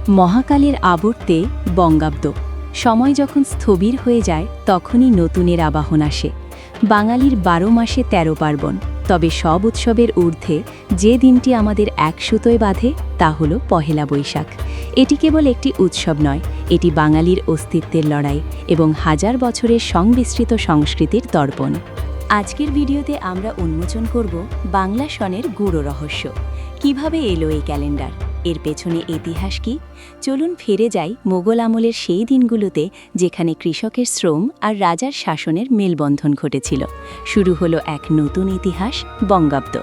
মহাকালের আবর্তে বঙ্গাব্দ। সময় যখন স্থবির হয়ে যায় তখনই নতুনের আবাহন আসে। বাঙালির ১২ মাসে ১৩ পার্বণ, তবে সব উৎসবের ঊর্ধ্বে যে দিনটি আমাদের এক সুতোয় বাঁধে তা হল পহেলা বৈশাখ। এটি কেবল একটি উৎসব নয়, এটি বাঙালির অস্তিত্বের লড়াই এবং হাজার বছরের সংবিস্তৃত সংস্কৃতির দর্পণ। আজকের ভিডিওতে আমরা উন্মোচন করব বাংলা সনের গূঢ় রহস্য। কিভাবে এলো এই ক্যালেন্ডার, এর পেছনে ইতিহাস কি? চলুন ফিরে যাই মোগল আমলের সেই দিনগুলোতে যেখানে কৃষকের শ্রম আর রাজার শাসনের মেলবন্ধন ঘটেছিল। শুরু হলো এক নতুন ইতিহাস, বঙ্গাব্দ।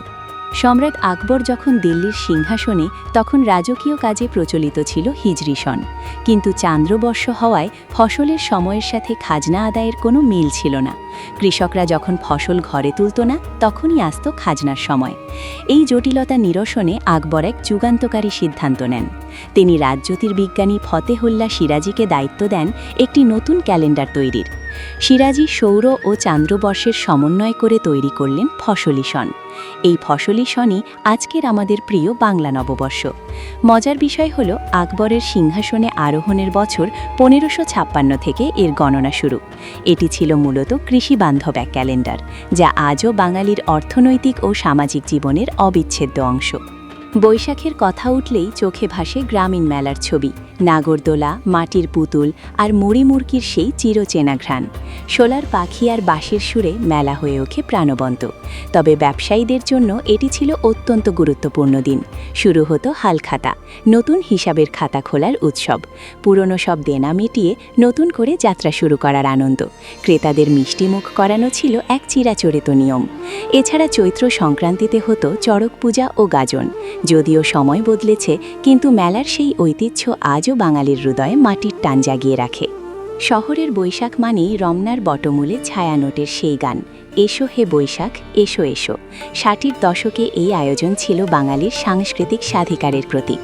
সম্রাট আকবর যখন দিল্লির সিংহাসনে, তখন রাজকীয় কাজে প্রচলিত ছিল হিজরি সন। কিন্তু চান্দ্রবর্ষ হওয়ায় ফসলের সময়ের সাথে খাজনা আদায়ের কোনো মিল ছিল না। কৃষকরা যখন ফসল ঘরে তুলত না, তখনই আসত খাজনার সময়। এই জটিলতা নিরসনে আকবর এক যুগান্তকারী সিদ্ধান্ত নেন। তিনি রাজজ্যোতির্বিজ্ঞানী ফতেহুল্লাহ সিরাজীকে দায়িত্ব দেন একটি নতুন ক্যালেন্ডার তৈরির। সিরাজী সৌর ও চান্দ্রবর্ষের সমন্বয় করে তৈরি করলেন ফসলি সন। এই ফসলি সনই আজকের আমাদের প্রিয় বাংলা নববর্ষ। মজার বিষয় হল, আকবরের সিংহাসনে আরোহণের বছর ১৫৫৬ থেকে এর গণনা শুরু। এটি ছিল মূলত কৃষিবান্ধব এক ক্যালেন্ডার, যা আজও বাঙালির অর্থনৈতিক ও সামাজিক জীবনের অবিচ্ছেদ্য অংশ। বৈশাখের কথা উঠলেই চোখে ভাসে গ্রামীণ মেলার ছবি, নাগরদোলা, মাটির পুতুল আর মুড়িমুড়কির সেই চিরচেনা ঘ্রাণ। শোলার পাখি আর বাঁশির সুরে মেলা হয়ে ওঠে প্রাণবন্ত। তবে ব্যবসায়ীদের জন্য এটি ছিল অত্যন্ত গুরুত্বপূর্ণ দিন। শুরু হতো হালখাতা, নতুন হিসাবের খাতা খোলার উৎসব। পুরনো সব দেনা মিটিয়ে নতুন করে যাত্রা শুরু করার আনন্দ। ক্রেতাদের মিষ্টিমুখ করানো ছিল এক চিরাচরিত নিয়ম। এছাড়া চৈত্র সংক্রান্তিতে হতো চড়ক পূজা ও গাজন। যদিও সময় বদলেছে, কিন্তু মেলার সেই ঐতিহ্য আজও বাঙালির হৃদয়ে মাটির টান জাগিয়ে রাখে। শহরের বৈশাখ মানেই রমনার বটমূলে ছায়ানোটের সেই গান, এসো হে বৈশাখ এসো এসো। ৬০-এর দশকে এই আয়োজন ছিল বাঙালির সাংস্কৃতিক স্বাধিকারের প্রতীক।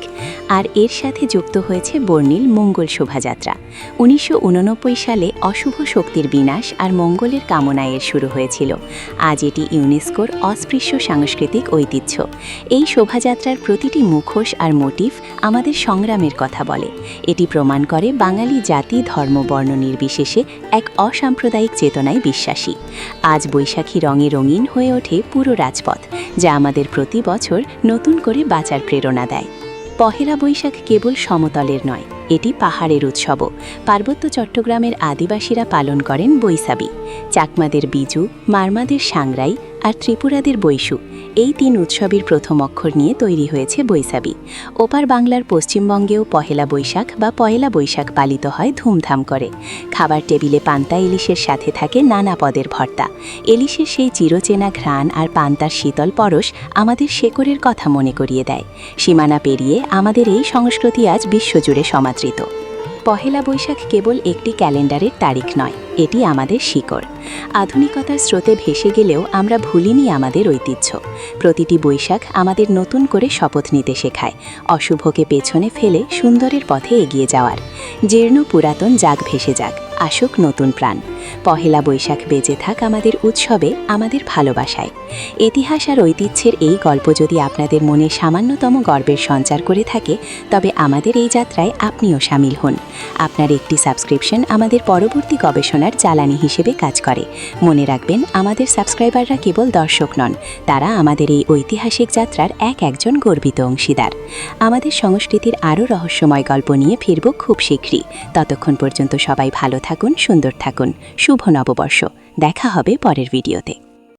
আর এর সাথে যুক্ত হয়েছে বর্ণিল মঙ্গল শোভাযাত্রা। ১৯৮৯ সালে অশুভ শক্তির বিনাশ আর মঙ্গলের কামনায় এর শুরু হয়েছিল। আজ এটি ইউনেস্কোর অস্পৃশ্য সাংস্কৃতিক ঐতিহ্য। এই শোভাযাত্রার প্রতিটি মুখোশ আর মোটিভ আমাদের সংগ্রামের কথা বলে। এটি প্রমাণ করে বাঙালি জাতি, ধর্ম, বর্ণ নির্বিশেষে এক অসাম্প্রদায়িক চেতনায় বিশ্বাসী। আজ বৈশাখী রঙে রঙিন হয়ে ওঠে পুরো রাজপথ, যা আমাদের প্রতি বছর নতুন করে বাঁচার প্রেরণা দেয়। পহেলা বৈশাখ কেবল সমতলের নয়, এটি পাহাড়ের উৎসবও। পার্বত্য চট্টগ্রামের আদিবাসীরা পালন করেন বৈশাখী। চাকমাদের বিজু, মারমাদের সাংরাই আর ত্রিপুরাদের বৈশু, এই ৩ উৎসবের প্রথম অক্ষর নিয়ে তৈরি হয়েছে বৈশাখী। ওপার বাংলার পশ্চিমবঙ্গেও পহেলা বৈশাখ বা পয়লা বৈশাখ পালিত হয় ধুমধাম করে। খাবার টেবিলে পান্তা ইলিশের সাথে থাকে নানা পদের ভর্তা। ইলিশের সেই চিরচেনা ঘ্রাণ আর পান্তার শীতল পরশ আমাদের শেকড়ের কথা মনে করিয়ে দেয়। সীমানা পেরিয়ে আমাদের এই সংস্কৃতি আজ বিশ্বজুড়ে সমাদৃত। পহেলা বৈশাখ কেবল একটি ক্যালেন্ডারের তারিখ নয়, এটি আমাদের শিকড়। আধুনিকতার স্রোতে ভেসে গেলেও আমরা ভুলিনি আমাদের ঐতিহ্য। প্রতিটি বৈশাখ আমাদের নতুন করে শপথ নিতে শেখায়, অশুভকে পেছনে ফেলে সুন্দরের পথে এগিয়ে যাওয়ার। জীর্ণ পুরাতন যাক ভেসে যাক, আসুক নতুন প্রাণ। পহেলা বৈশাখ বেঁচে থাক আমাদের উৎসবে, আমাদের ভালোবাসায়। ইতিহাস আর ঐতিহ্যের এই গল্প যদি আপনাদের মনে সামান্যতম গর্বের সঞ্চার করে থাকে, তবে আমাদের এই যাত্রায় আপনিও সামিল হন। আপনার একটি সাবস্ক্রিপশন আমাদের পরবর্তী গবেষণার জ্বালানি হিসেবে কাজ করে। মনে রাখবেন, আমাদের সাবস্ক্রাইবাররা কেবল দর্শক নন, তারা আমাদের এই ঐতিহাসিক যাত্রার একজন গর্বিত অংশীদার। আমাদের সংস্কৃতির আরও রহস্যময় গল্প নিয়ে ফিরব খুব শীঘ্রই। ততক্ষণ পর্যন্ত সবাই ভালো থাকুন, সুন্দর থাকুন। শুভ নববর্ষ। দেখা হবে পরের ভিডিওতে।